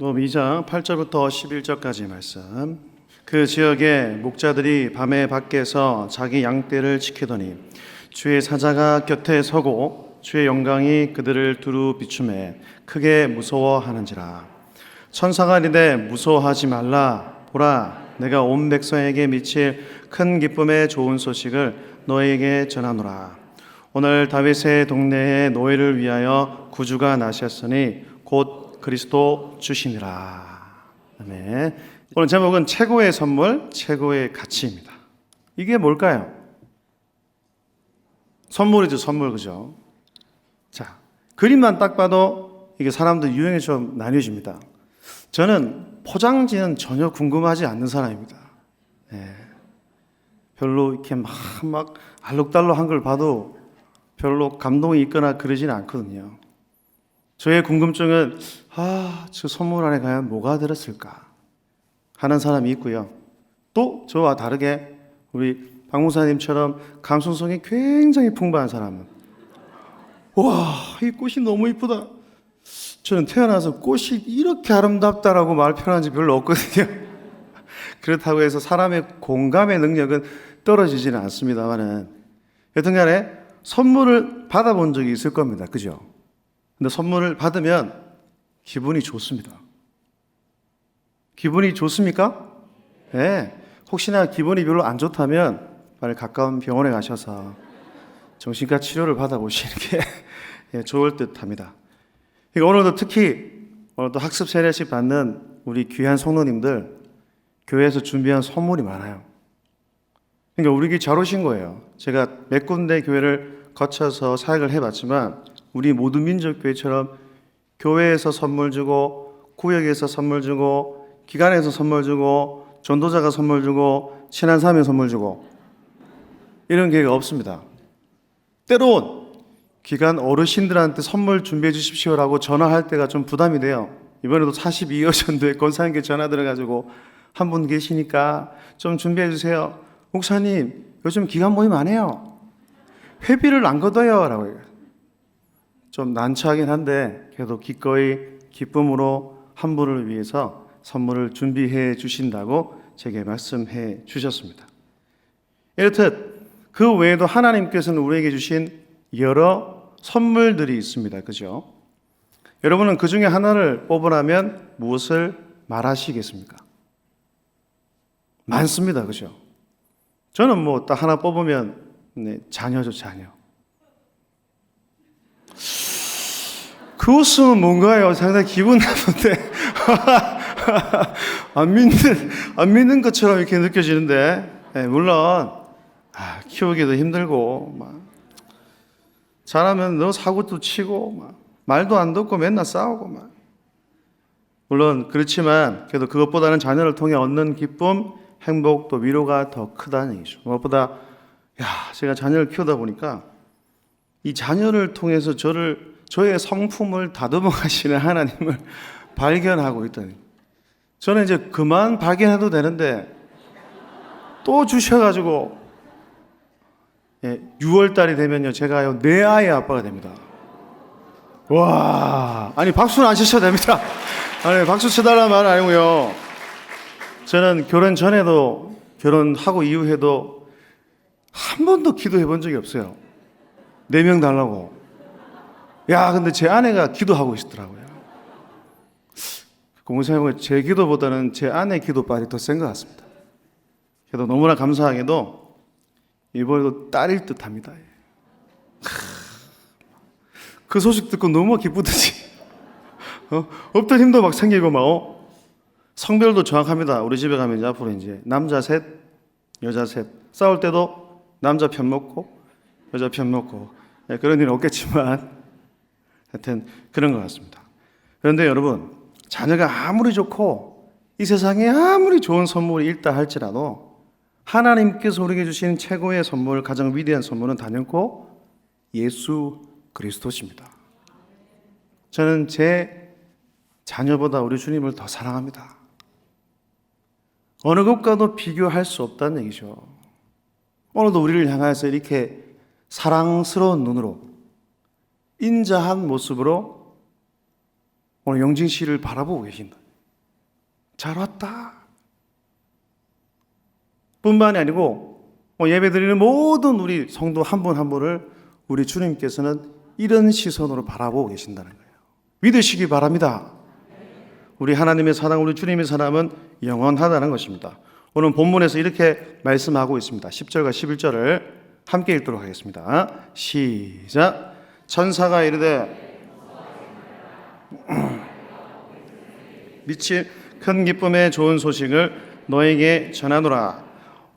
누가복음 2장 8절부터 11절까지 말씀. 그 지역에 목자들이 밤에 밖에서 자기 양떼를 지키더니 주의 사자가 곁에 서고 주의 영광이 그들을 두루 비추매 크게 무서워하는지라. 천사가 이르되 무서워하지 말라. 보라, 내가 온 백성에게 미칠 큰 기쁨의 좋은 소식을 너에게 전하노라. 오늘 다윗의 동네에 너희를 위하여 구주가 나셨으니 곧 그리스도 주시니라. 아멘. 오늘 제목은 최고의 선물, 최고의 가치입니다. 이게 뭘까요? 선물이죠, 선물, 그죠? 자, 그림만 딱 봐도 이게 사람들 유형이 좀 나뉘어집니다. 저는 포장지는 전혀 궁금하지 않는 사람입니다. 네. 별로 이렇게 막 알록달록한 걸 봐도 별로 감동이 있거나 그러지는 않거든요. 저의 궁금증은 저 선물 안에 과연 뭐가 들었을까 하는 사람이 있고요. 또 저와 다르게 우리 박 목사님처럼 감수성이 굉장히 풍부한 사람은 와, 이 꽃이 너무 이쁘다. 저는 태어나서 꽃이 이렇게 아름답다라고 말 표현한 지 별로 없거든요. 그렇다고 해서 사람의 공감의 능력은 떨어지지는 않습니다만은 여튼 간에 선물을 받아본 적이 있을 겁니다. 그죠? 근데 선물을 받으면 기분이 좋습니다. 기분이 좋습니까? 네. 혹시나 기분이 별로 안 좋다면 빨리 가까운 병원에 가셔서 정신과 치료를 받아보시는 게 좋을 듯 합니다. 오늘도 특히 오늘도 학습 세례식 받는 우리 귀한 성도님들 교회에서 준비한 선물이 많아요. 그러니까 우리 교회 잘 오신 거예요. 제가 몇 군데 교회를 거쳐서 사역을 해봤지만 우리 모든 민족교회처럼 교회에서 선물 주고 구역에서 선물 주고 기관에서 선물 주고 전도자가 선물 주고 친한 사람이 선물 주고 이런 계획이 없습니다. 때론 기관 어르신들한테 선물 준비해 주십시오라고 전화할 때가 좀 부담이 돼요. 이번에도 42여 전도에 권사님께 전화 들어가지고 한 분 계시니까 좀 준비해 주세요. 목사님 요즘 기관 모임 안 해요. 회비를 안 걷어요 라고 해요. 좀 난처하긴 한데 그래도 기꺼이 기쁨으로 한 분을 위해서 선물을 준비해 주신다고 제게 말씀해 주셨습니다. 이렇듯 그 외에도 하나님께서는 우리에게 주신 여러 선물들이 있습니다. 그죠? 여러분은 그 중에 하나를 뽑으라면 무엇을 말하시겠습니까? 많습니다. 그죠? 저는 뭐 딱 하나 뽑으면 자녀죠, 자녀. 그 웃음은 뭔가요? 상당히 기분 나쁜데 안 믿는 것처럼 이렇게 느껴지는데 물론 키우기도 힘들고 막 잘하면 너 사고도 치고 막 말도 안 듣고 맨날 싸우고 막 물론 그렇지만 그래도 그것보다는 자녀를 통해 얻는 기쁨, 행복 또 위로가 더 크다는 얘기죠. 무엇보다 제가 자녀를 키우다 보니까 이 자녀를 통해서 저의 성품을 다듬어 가시는 하나님을 발견하고 있다니. 저는 이제 그만 발견해도 되는데 또 주셔가지고 6월달이 되면요 제가요 4아이의 아빠가 됩니다. 와, 아니 박수는 안 치셔도 됩니다. 아니 박수 쳐달라는 말은 아니고요. 저는 결혼 전에도 결혼하고 이후에도 한 번도 기도해 본 적이 없어요. 4명 달라고. 근데 제 아내가 기도하고 있더라고요. 공생각해보면 제 기도보다는 제 아내 기도빨이 더 센 것 같습니다. 그래도 너무나 감사하게도 이번에도 딸일 듯 합니다. 그 소식 듣고 너무 기쁘듯이 없던 힘도 막 생기고 막 성별도 정확합니다. 우리 집에 가면 이제 앞으로 이제 남자 셋, 여자 셋. 싸울 때도 남자 편 먹고 여자 편 먹고 그런 일은 없겠지만 하여튼 그런 것 같습니다. 그런데 여러분, 자녀가 아무리 좋고 이 세상에 아무리 좋은 선물이 있다 할지라도 하나님께서 우리에게 주신 최고의 선물, 가장 위대한 선물은 단연코 예수 그리스도십니다. 저는 제 자녀보다 우리 주님을 더 사랑합니다. 어느 것과도 비교할 수 없다는 얘기죠. 오늘도 우리를 향해서 이렇게 사랑스러운 눈으로 인자한 모습으로 오늘 영진 씨를 바라보고 계신다. 잘 왔다 뿐만이 아니고 예배드리는 모든 우리 성도 한 분 한 분을 우리 주님께서는 이런 시선으로 바라보고 계신다는 거예요. 믿으시기 바랍니다. 우리 하나님의 사랑, 우리 주님의 사랑은 영원하다는 것입니다. 오늘 본문에서 이렇게 말씀하고 있습니다. 10절과 11절을 함께 읽도록 하겠습니다. 시작. 천사가 이르되 미칠 큰 기쁨의 좋은 소식을 너에게 전하노라.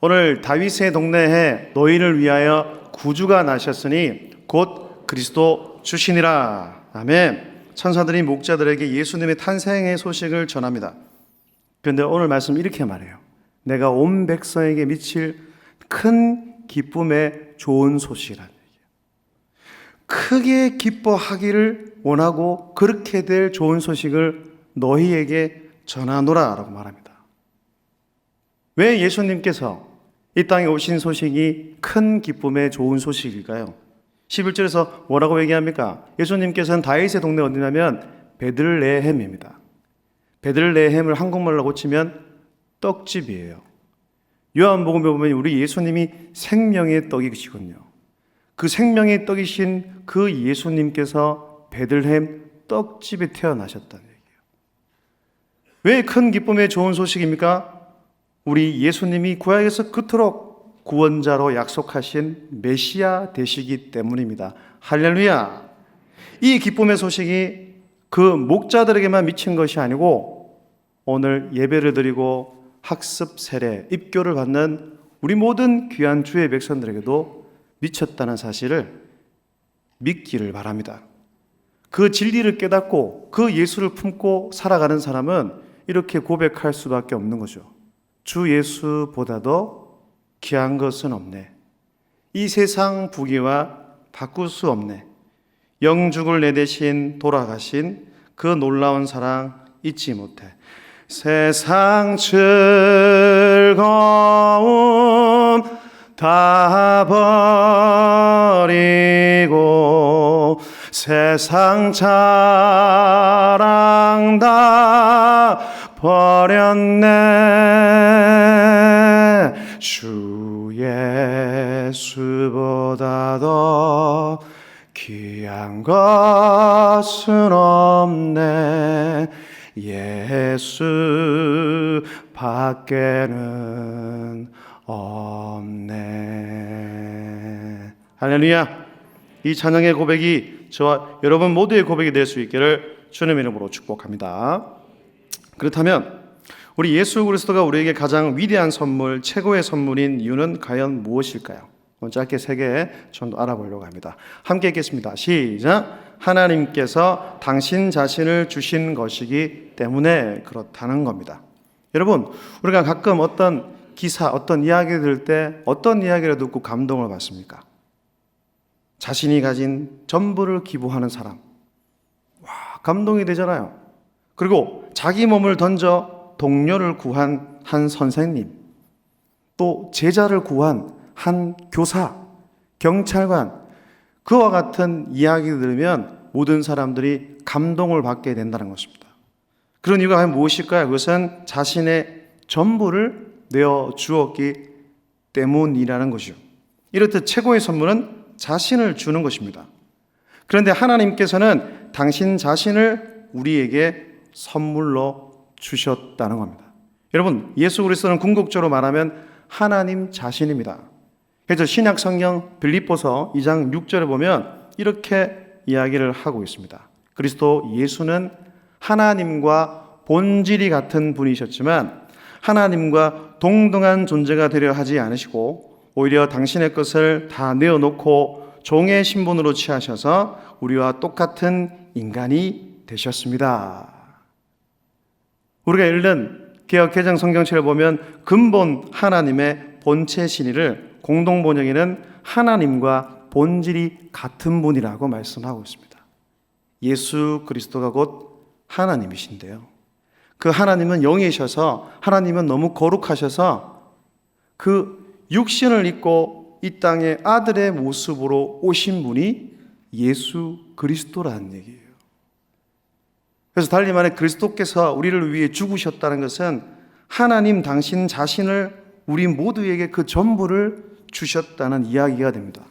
오늘 다윗의 동네에 너희를 위하여 구주가 나셨으니 곧 그리스도 주시니라. 아멘. 천사들이 목자들에게 예수님의 탄생의 소식을 전합니다. 그런데 오늘 말씀 이렇게 말해요. 내가 온 백성에게 미칠 큰 기쁨의 좋은 소식이라는 얘기예요. 크게 기뻐하기를 원하고 그렇게 될 좋은 소식을 너희에게 전하노라 라고 말합니다. 왜 예수님께서 이 땅에 오신 소식이 큰 기쁨의 좋은 소식일까요? 11절에서 뭐라고 얘기합니까? 예수님께서는 다윗의 동네 어디냐면 베들레헴입니다. 베들레헴을 한국말로 고치면 떡집이에요. 요한복음에 보면 우리 예수님이 생명의 떡이시군요. 그 생명의 떡이신 그 예수님께서 베들레헴 떡집에 태어나셨다는 얘기예요. 왜 큰 기쁨의 좋은 소식입니까? 우리 예수님이 구약에서 그토록 구원자로 약속하신 메시아 되시기 때문입니다. 할렐루야. 이 기쁨의 소식이 그 목자들에게만 미친 것이 아니고 오늘 예배를 드리고 학습 세례, 입교를 받는 우리 모든 귀한 주의 백성들에게도 미쳤다는 사실을 믿기를 바랍니다. 그 진리를 깨닫고 그 예수를 품고 살아가는 사람은 이렇게 고백할 수밖에 없는 거죠. 주 예수보다도 귀한 것은 없네. 이 세상 부귀와 바꿀 수 없네. 영죽을 내 대신 돌아가신 그 놀라운 사랑 잊지 못해. 세상 즐거움 다 버리고 세상 자랑 다 버렸네. 주 예수보다 더 귀한 것은 없네. 예수 밖에는 없네. 할렐루야. 이 찬양의 고백이 저와 여러분 모두의 고백이 될 수 있기를 주님의 이름으로 축복합니다. 그렇다면 우리 예수 그리스도가 우리에게 가장 위대한 선물, 최고의 선물인 이유는 과연 무엇일까요? 짧게 세 개 좀 알아보려고 합니다. 함께 읽겠습니다. 시작. 하나님께서 당신 자신을 주신 것이기 때문에 그렇다는 겁니다. 여러분, 우리가 가끔 어떤 기사, 어떤 이야기 들을 때 어떤 이야기를 듣고 감동을 받습니까? 자신이 가진 전부를 기부하는 사람. 와, 감동이 되잖아요. 그리고 자기 몸을 던져 동료를 구한 한 선생님, 또 제자를 구한 한 교사, 경찰관, 그와 같은 이야기 들으면 모든 사람들이 감동을 받게 된다는 것입니다. 그런 이유가 과연 무엇일까요? 그것은 자신의 전부를 내어 주었기 때문이라는 것이죠. 이렇듯 최고의 선물은 자신을 주는 것입니다. 그런데 하나님께서는 당신 자신을 우리에게 선물로 주셨다는 겁니다. 여러분, 예수 그리스도는 궁극적으로 말하면 하나님 자신입니다. 그래서 신약 성경 빌립보서 2장 6절에 보면 이렇게 이야기를 하고 있습니다. 그리스도 예수는 하나님과 본질이 같은 분이셨지만 하나님과 동등한 존재가 되려 하지 않으시고 오히려 당신의 것을 다 내어놓고 종의 신분으로 취하셔서 우리와 똑같은 인간이 되셨습니다. 우리가 읽는 개역 개정 성경책을 보면 근본 하나님의 본체 신의를 공동 번역에는 하나님과 본질이 같은 분이라고 말씀하고 있습니다. 예수 그리스도가 곧 하나님이신데요. 그 하나님은 영이셔서 하나님은 너무 거룩하셔서 그 육신을 입고 이 땅에 아들의 모습으로 오신 분이 예수 그리스도라는 얘기예요. 그래서 달리 말해 그리스도께서 우리를 위해 죽으셨다는 것은 하나님 당신 자신을 우리 모두에게 그 전부를 주셨다는 이야기가 됩니다.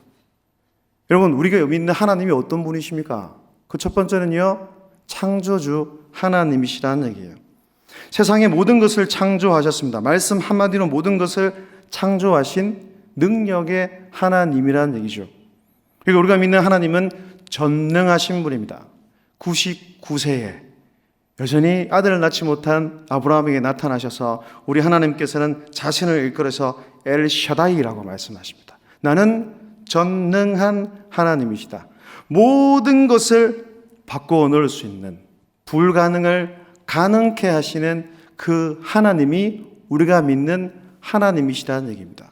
여러분, 우리가 믿는 하나님이 어떤 분이십니까? 그 첫 번째는요, 창조주 하나님이시라는 얘기예요. 세상의 모든 것을 창조하셨습니다. 말씀 한마디로 모든 것을 창조하신 능력의 하나님이라는 얘기죠. 그리고 우리가 믿는 하나님은 전능하신 분입니다. 99세에 여전히 아들을 낳지 못한 아브라함에게 나타나셔서 우리 하나님께서는 자신을 일컬어서 엘샤다이라고 말씀하십니다. 나는 전능한 하나님이시다. 모든 것을 바꾸어 놓을 수 있는, 불가능을 가능케 하시는 그 하나님이 우리가 믿는 하나님이시다는 얘기입니다.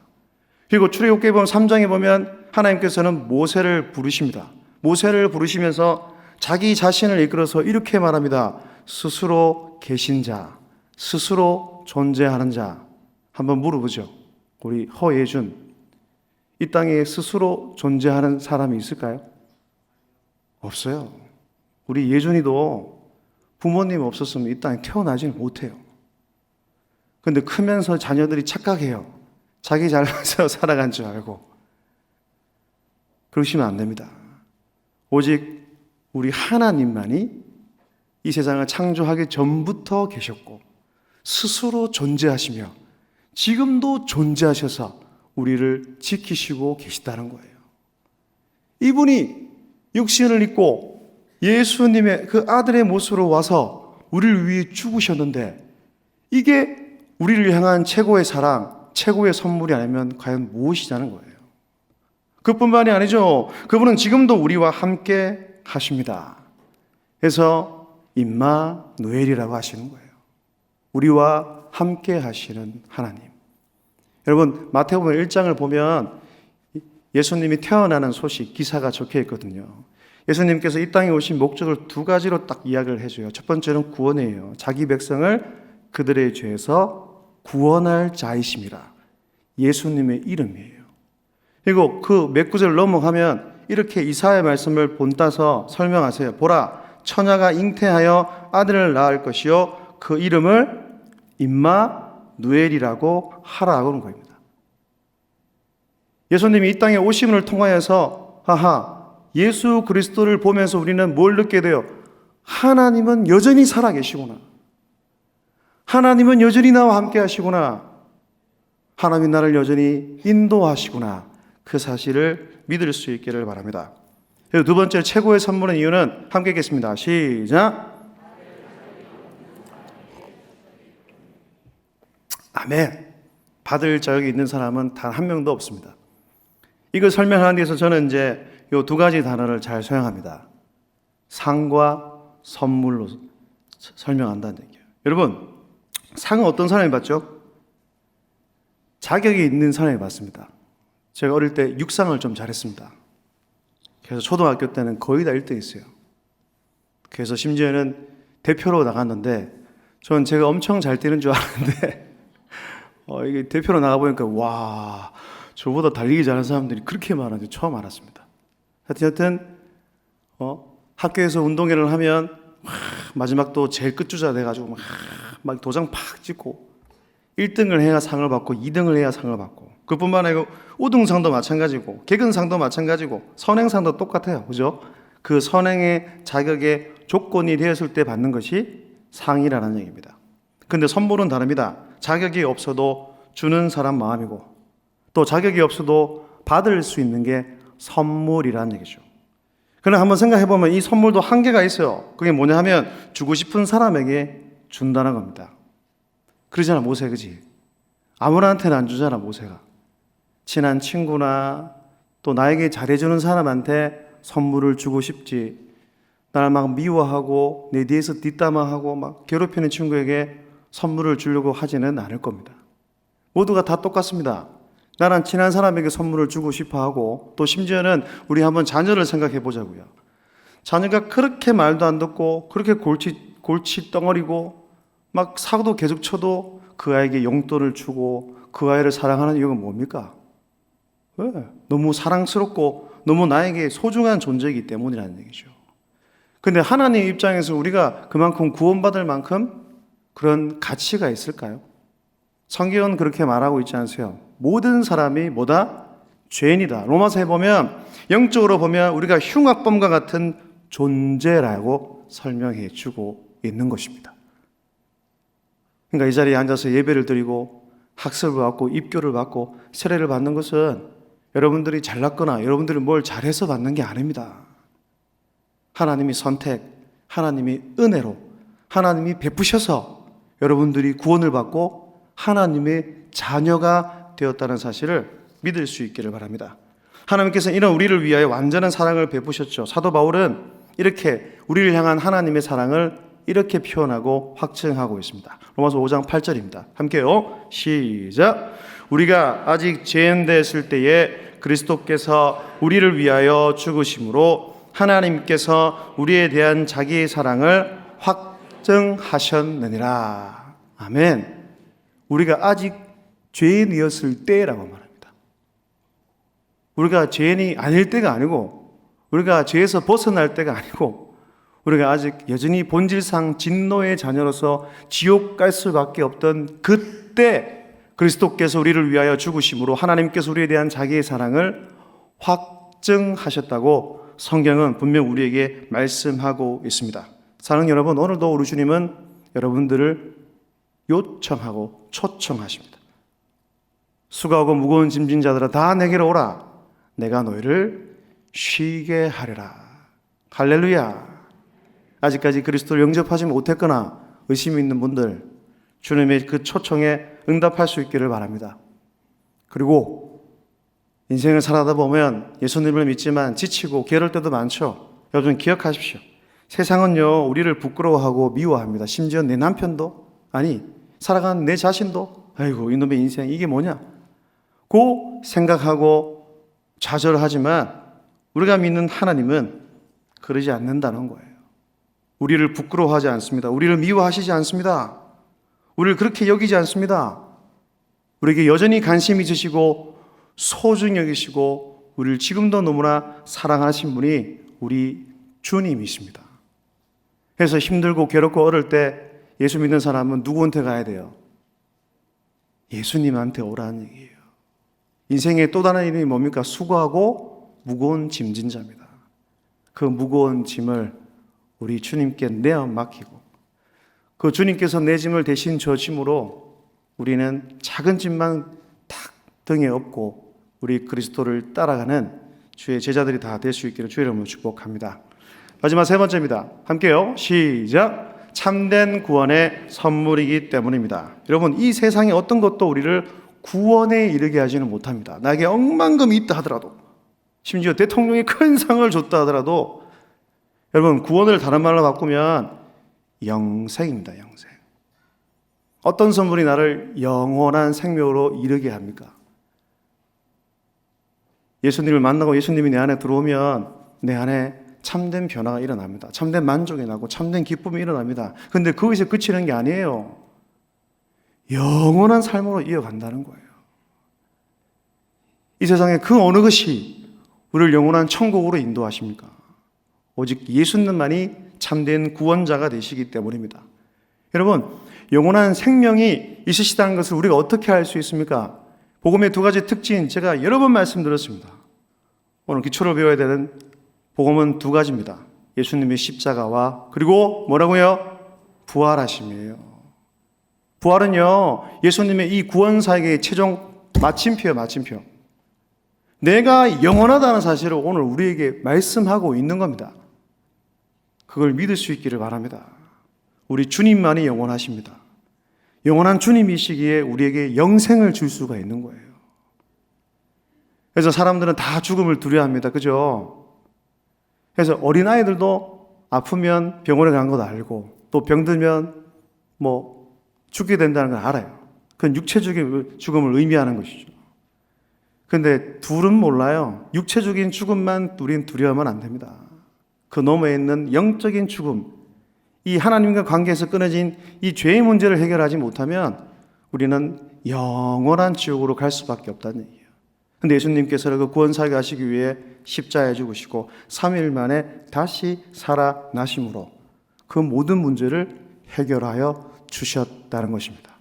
그리고 출애굽기 3장에 보면 하나님께서는 모세를 부르십니다. 모세를 부르시면서 자기 자신을 이끌어서 이렇게 말합니다. 스스로 계신 자, 스스로 존재하는 자. 한번 물어보죠. 우리 허예준, 이 땅에 스스로 존재하는 사람이 있을까요? 없어요. 우리 예준이도 부모님 없었으면 이 땅에 태어나지 못해요. 근데 크면서 자녀들이 착각해요. 자기 잘나서 살아간 줄 알고. 그러시면 안 됩니다. 오직 우리 하나님만이 이 세상을 창조하기 전부터 계셨고 스스로 존재하시며 지금도 존재하셔서 우리를 지키시고 계시다는 거예요. 이분이 육신을 입고 예수님의 그 아들의 모습으로 와서 우리를 위해 죽으셨는데 이게 우리를 향한 최고의 사랑, 최고의 선물이 아니면 과연 무엇이냐는 거예요. 그뿐만이 아니죠. 그분은 지금도 우리와 함께 하십니다. 그래서 임마누엘이라고 하시는 거예요. 우리와 함께 하시는 하나님. 여러분, 마태복음 1장을 보면 예수님이 태어나는 소식, 기사가 적혀 있거든요. 예수님께서 이 땅에 오신 목적을 두 가지로 딱 이야기를 해줘요. 첫 번째는 구원이에요. 자기 백성을 그들의 죄에서 구원할 자이심이라. 예수님의 이름이에요. 그리고 그 몇 구절 넘어가면 이렇게 이사야의 말씀을 본따서 설명하세요. 보라, 처녀가 잉태하여 아들을 낳을 것이요 그 이름을 임마누엘이라고 하라고 하는 겁니다. 예수님이 이 땅에 오심을 통하여서 예수 그리스도를 보면서 우리는 뭘 느끼게 돼요? 하나님은 여전히 살아계시구나. 하나님은 여전히 나와 함께 하시구나. 하나님이 나를 여전히 인도하시구나. 그 사실을 믿을 수 있기를 바랍니다. 그리고 두 번째 최고의 선물은 이유는 함께 읽겠습니다. 시작. 아멘. 받을 자격이 있는 사람은 단 한 명도 없습니다. 이걸 설명하는 데서 저는 이제 이 두 가지 단어를 잘 사용합니다. 상과 선물로 설명한다는 얘기예요. 여러분, 상은 어떤 사람이 받죠? 자격이 있는 사람이 받습니다. 제가 어릴 때 육상을 좀 잘했습니다. 그래서 초등학교 때는 거의 다 1등 했어요. 그래서 심지어는 대표로 나갔는데 저는 제가 엄청 잘 뛰는 줄 알았는데 이게 대표로 나가보니까 와, 저보다 달리기 잘하는 사람들이 그렇게 많은지 처음 알았습니다. 하여튼 학교에서 운동회를 하면 마지막 또 제일 끝주자 돼가지고 막 도장 팍 찍고 1등을 해야 상을 받고 2등을 해야 상을 받고 그뿐만 아니고 우등상도 마찬가지고 개근상도 마찬가지고 선행상도 똑같아요. 그죠? 그 선행의 자격의 조건이 되었을 때 받는 것이 상이라는 얘기입니다. 근데 선물은 다릅니다. 자격이 없어도 주는 사람 마음이고 또 자격이 없어도 받을 수 있는 게 선물이라는 얘기죠. 그러나 한번 생각해보면 이 선물도 한계가 있어요. 그게 뭐냐 하면 주고 싶은 사람에게 준다는 겁니다. 그러잖아, 모세, 그지? 아무나한테는 안 주잖아, 모세가. 친한 친구나 또 나에게 잘해주는 사람한테 선물을 주고 싶지. 나를 막 미워하고 내 뒤에서 뒷담화하고 막 괴롭히는 친구에게 선물을 주려고 하지는 않을 겁니다. 모두가 다 똑같습니다. 나랑 친한 사람에게 선물을 주고 싶어 하고 또 심지어는 우리 한번 자녀를 생각해 보자고요. 자녀가 그렇게 말도 안 듣고 그렇게 골치 덩어리고 막 사고도 계속 쳐도 그 아이에게 용돈을 주고 그 아이를 사랑하는 이유가 뭡니까? 왜? 너무 사랑스럽고 너무 나에게 소중한 존재이기 때문이라는 얘기죠. 근데 하나님 입장에서 우리가 그만큼 구원받을 만큼 그런 가치가 있을까요? 성경은 그렇게 말하고 있지 않으세요? 모든 사람이 뭐다? 죄인이다. 로마서에 보면 영적으로 보면 우리가 흉악범과 같은 존재라고 설명해 주고 있는 것입니다. 그러니까 이 자리에 앉아서 예배를 드리고 학습을 받고 입교를 받고 세례를 받는 것은 여러분들이 잘났거나 여러분들이 뭘 잘해서 받는 게 아닙니다. 하나님이 선택, 하나님이 은혜로, 하나님이 베푸셔서 여러분들이 구원을 받고 하나님의 자녀가 되었다는 사실을 믿을 수 있기를 바랍니다. 하나님께서 이런 우리를 위하여 완전한 사랑을 베푸셨죠. 사도 바울은 이렇게 우리를 향한 하나님의 사랑을 이렇게 표현하고 확증하고 있습니다. 로마서 5장 8절입니다. 함께요. 시작. 우리가 아직 죄인 되었을 때에 그리스도께서 우리를 위하여 죽으심으로 하나님께서 우리에 대한 자기의 사랑을 확증하셨느니라. 아멘. 우리가 아직 죄인이었을 때라고 말합니다. 우리가 죄인이 아닐 때가 아니고 우리가 죄에서 벗어날 때가 아니고 우리가 아직 여전히 본질상 진노의 자녀로서 지옥 갈 수밖에 없던 그때 그리스도께서 우리를 위하여 죽으심으로 하나님께서 우리에 대한 자기의 사랑을 확증하셨다고 성경은 분명 우리에게 말씀하고 있습니다. 사랑하는 여러분, 오늘도 우리 주님은 여러분들을 요청하고 초청하십니다. 수고하고 무거운 짐진 자들아 다 내게로 오라. 내가 너희를 쉬게 하리라. 할렐루야. 아직까지 그리스도를 영접하지 못했거나 의심이 있는 분들, 주님의 그 초청에 응답할 수 있기를 바랍니다. 그리고 인생을 살아다 보면 예수님을 믿지만 지치고 게으를 때도 많죠. 여러분 기억하십시오. 세상은요 우리를 부끄러워하고 미워합니다. 심지어 내 남편도, 아니 살아가는 내 자신도, 아이고 이놈의 인생 이게 뭐냐 고 생각하고 좌절하지만 우리가 믿는 하나님은 그러지 않는다는 거예요. 우리를 부끄러워하지 않습니다. 우리를 미워하시지 않습니다. 우리를 그렇게 여기지 않습니다. 우리에게 여전히 관심이 있으시고 소중히 여기시고 우리를 지금도 너무나 사랑하신 분이 우리 주님이십니다. 그래서 힘들고 괴롭고 어릴 때 예수 믿는 사람은 누구한테 가야 돼요? 예수님한테 오라는 얘기예요. 인생의 또 다른 이름이 뭡니까? 수고하고 무거운 짐진 자입니다. 그 무거운 짐을 우리 주님께 내어 맡기고 그 주님께서 내 짐을 대신 저 짐으로 우리는 작은 짐만 탁 등에 업고 우리 그리스도를 따라가는 주의 제자들이 다 될 수 있기를 주의 이름으로 축복합니다. 마지막 세 번째입니다. 함께요. 시작. 참된 구원의 선물이기 때문입니다. 여러분 이 세상에 어떤 것도 우리를 구원에 이르게 하지는 못합니다. 나에게 억만금이 있다 하더라도, 심지어 대통령이 큰 상을 줬다 하더라도 여러분 구원을 다른 말로 바꾸면 영생입니다. 영생. 어떤 선물이 나를 영원한 생명으로 이르게 합니까? 예수님을 만나고 예수님이 내 안에 들어오면 내 안에 참된 변화가 일어납니다. 참된 만족이 나고 참된 기쁨이 일어납니다. 그런데 거기서 그치는 게 아니에요. 영원한 삶으로 이어간다는 거예요. 이 세상에 그 어느 것이 우리를 영원한 천국으로 인도하십니까? 오직 예수님만이 참된 구원자가 되시기 때문입니다. 여러분, 영원한 생명이 있으시다는 것을 우리가 어떻게 알 수 있습니까? 복음의 두 가지 특징 제가 여러 번 말씀드렸습니다. 오늘 기초로 배워야 되는 복음은 두 가지입니다. 예수님의 십자가와 그리고 뭐라고요? 부활하심이에요. 부활은요 예수님의 이 구원사역의 최종 마침표예요. 마침표. 내가 영원하다는 사실을 오늘 우리에게 말씀하고 있는 겁니다. 그걸 믿을 수 있기를 바랍니다. 우리 주님만이 영원하십니다. 영원한 주님이시기에 우리에게 영생을 줄 수가 있는 거예요. 그래서 사람들은 다 죽음을 두려워합니다. 그죠? 그래서 어린아이들도 아프면 병원에 간 것 알고 또 병들면 죽게 된다는 걸 알아요. 그건 육체적인 죽음을 의미하는 것이죠. 그런데 둘은 몰라요. 육체적인 죽음만 우린 두려워하면 안 됩니다. 그 너머에 있는 영적인 죽음, 이 하나님과 관계에서 끊어진 이 죄의 문제를 해결하지 못하면 우리는 영원한 지옥으로 갈 수밖에 없다는 얘기예요. 근데 예수님께서는 그 구원사역을 하시기 위해 십자가에 죽으시고 3일 만에 다시 살아나심으로 그 모든 문제를 해결하여 주셨다는 것입니다.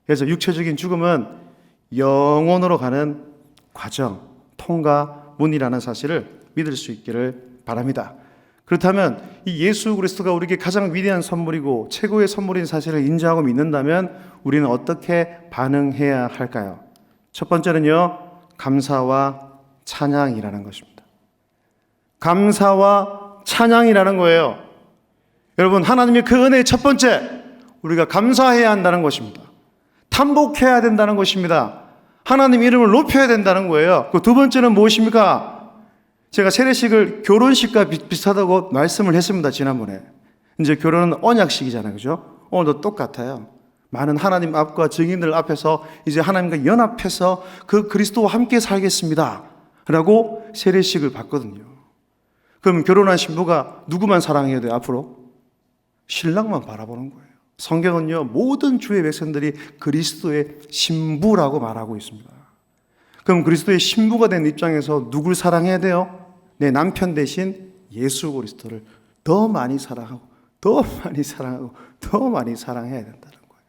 그래서 육체적인 죽음은 영원으로 가는 과정, 통과문이라는 사실을 믿을 수 있기를 바랍니다. 그렇다면 이 예수 그리스도가 우리에게 가장 위대한 선물이고 최고의 선물인 사실을 인정하고 믿는다면 우리는 어떻게 반응해야 할까요? 첫 번째는요, 감사와 찬양이라는 것입니다. 감사와 찬양이라는 거예요. 여러분, 하나님의 그 은혜의 첫 번째, 우리가 감사해야 한다는 것입니다. 탄복해야 된다는 것입니다. 하나님 이름을 높여야 된다는 거예요. 그 두 번째는 무엇입니까? 제가 세례식을 결혼식과 비슷하다고 말씀을 했습니다, 지난번에. 이제 결혼은 언약식이잖아요, 그죠? 오늘도 똑같아요. 많은 하나님 앞과 증인들 앞에서 이제 하나님과 연합해서 그 그리스도와 함께 살겠습니다 라고 세례식을 받거든요. 그럼 결혼한 신부가 누구만 사랑해야 돼요, 앞으로? 신랑만 바라보는 거예요. 성경은요, 모든 주의 백성들이 그리스도의 신부라고 말하고 있습니다. 그럼 그리스도의 신부가 된 입장에서 누굴 사랑해야 돼요? 내 남편 대신 예수 그리스도를 더 많이 사랑하고 더 많이 사랑하고 더 많이 사랑해야 된다는 거예요.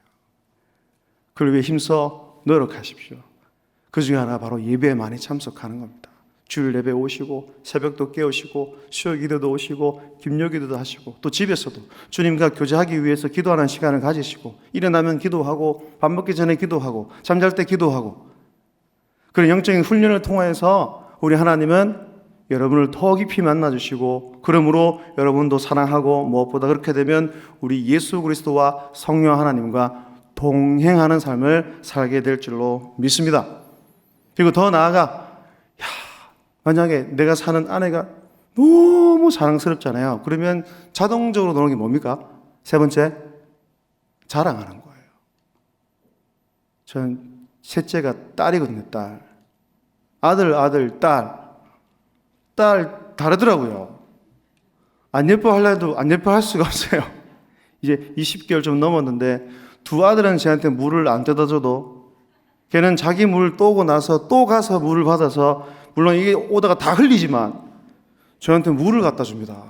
그걸 위해 힘써 노력하십시오. 그 중에 하나 바로 예배에 많이 참석하는 겁니다. 주일 예배 오시고 새벽도 깨우시고 수요 기도도 오시고 김요 기도도 하시고 또 집에서도 주님과 교제하기 위해서 기도하는 시간을 가지시고 일어나면 기도하고 밥 먹기 전에 기도하고 잠잘 때 기도하고 그런 영적인 훈련을 통해서 우리 하나님은 여러분을 더 깊이 만나주시고 그러므로 여러분도 사랑하고 무엇보다 그렇게 되면 우리 예수 그리스도와 성령 하나님과 동행하는 삶을 살게 될 줄로 믿습니다. 그리고 더 나아가 만약에 내가 사는 아내가 너무 사랑스럽잖아요. 그러면 자동적으로 나오는 게 뭡니까? 세 번째, 자랑하는 거예요. 저는 셋째가 딸이거든요, 딸. 아들, 딸 다르더라고요. 안 예뻐하려 해도 안 예뻐할 수가 없어요. 이제 20개월 좀 넘었는데 두 아들은 저한테 물을 안 떼다 줘도 걔는 자기 물 또 오고 나서 또 가서 물을 받아서 물론 이게 오다가 다 흘리지만 저한테 물을 갖다 줍니다.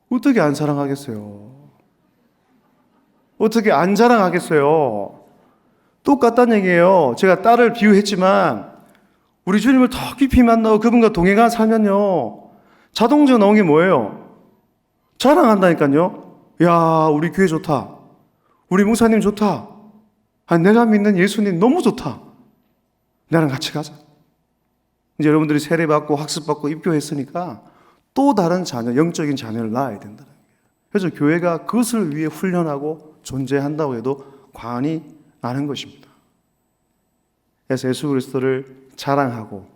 어떻게 안 사랑하겠어요? 어떻게 안 자랑하겠어요? 똑같다는 얘기예요. 제가 딸을 비유했지만 우리 주님을 더 깊이 만나고 그분과 동행하며 살면요, 자동적으로 나온 게 뭐예요? 자랑한다니까요. 야, 우리 교회 좋다. 우리 목사님 좋다. 내가 믿는 예수님 너무 좋다. 나랑 같이 가자. 이제 여러분들이 세례받고 학습받고 입교했으니까 또 다른 자녀, 영적인 자녀를 낳아야 된다는 거예요. 그래서 교회가 그것을 위해 훈련하고 존재한다고 해도 과언이 아닌 것입니다. 그래서 예수 그리스도를 자랑하고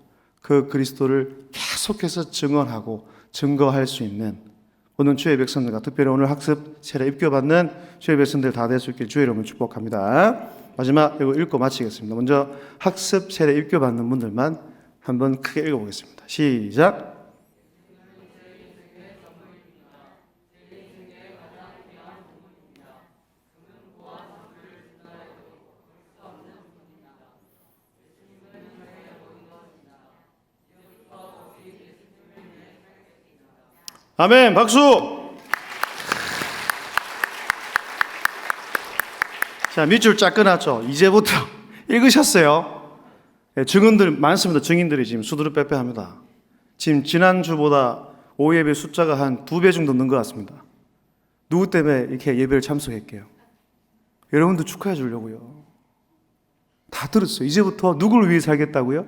그 그리스도를 계속해서 증언하고 증거할 수 있는 오늘 주의 백성들과 특별히 오늘 학습 세례 입교받는 주의 백성들 다 될 수 있길 주의 이름으로 축복합니다. 마지막 이거 읽고 마치겠습니다. 먼저 학습 세례 입교받는 분들만 한번 크게 읽어보겠습니다. 시작. 아멘. 박수. 자, 밑줄 쫙 끊었죠. 이제부터 읽으셨어요. 증언들 많습니다. 증인들이 지금 수두룩 빼빼합니다. 지금 지난주보다 오예배 숫자가 한 2배 정도 는 것 같습니다. 누구 때문에 이렇게 예배를 참석했게요? 여러분도 축하해 주려고요. 다 들었어요. 이제부터 누구를 위해 살겠다고요?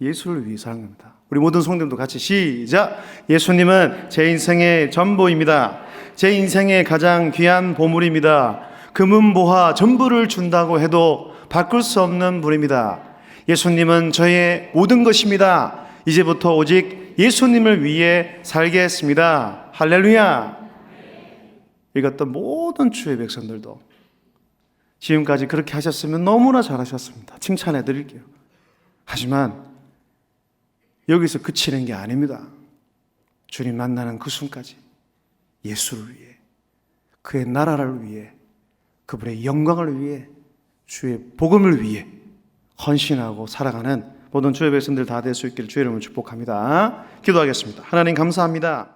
예수를 위해 사는 겁니다. 우리 모든 성도님도 같이 시작. 예수님은 제 인생의 전부입니다. 제 인생의 가장 귀한 보물입니다. 금은보화 전부를 준다고 해도 바꿀 수 없는 분입니다. 예수님은 저의 모든 것입니다. 이제부터 오직 예수님을 위해 살겠습니다. 할렐루야. 읽었던 모든 주의 백성들도 지금까지 그렇게 하셨으면 너무나 잘하셨습니다. 칭찬해 드릴게요. 하지만 여기서 그치는 게 아닙니다. 주님 만나는 그 순간까지 예수를 위해, 그의 나라를 위해, 그분의 영광을 위해, 주의 복음을 위해 헌신하고 살아가는 모든 주의 백성들 다 될 수 있기를 주의 이름으로 축복합니다. 기도하겠습니다. 하나님 감사합니다.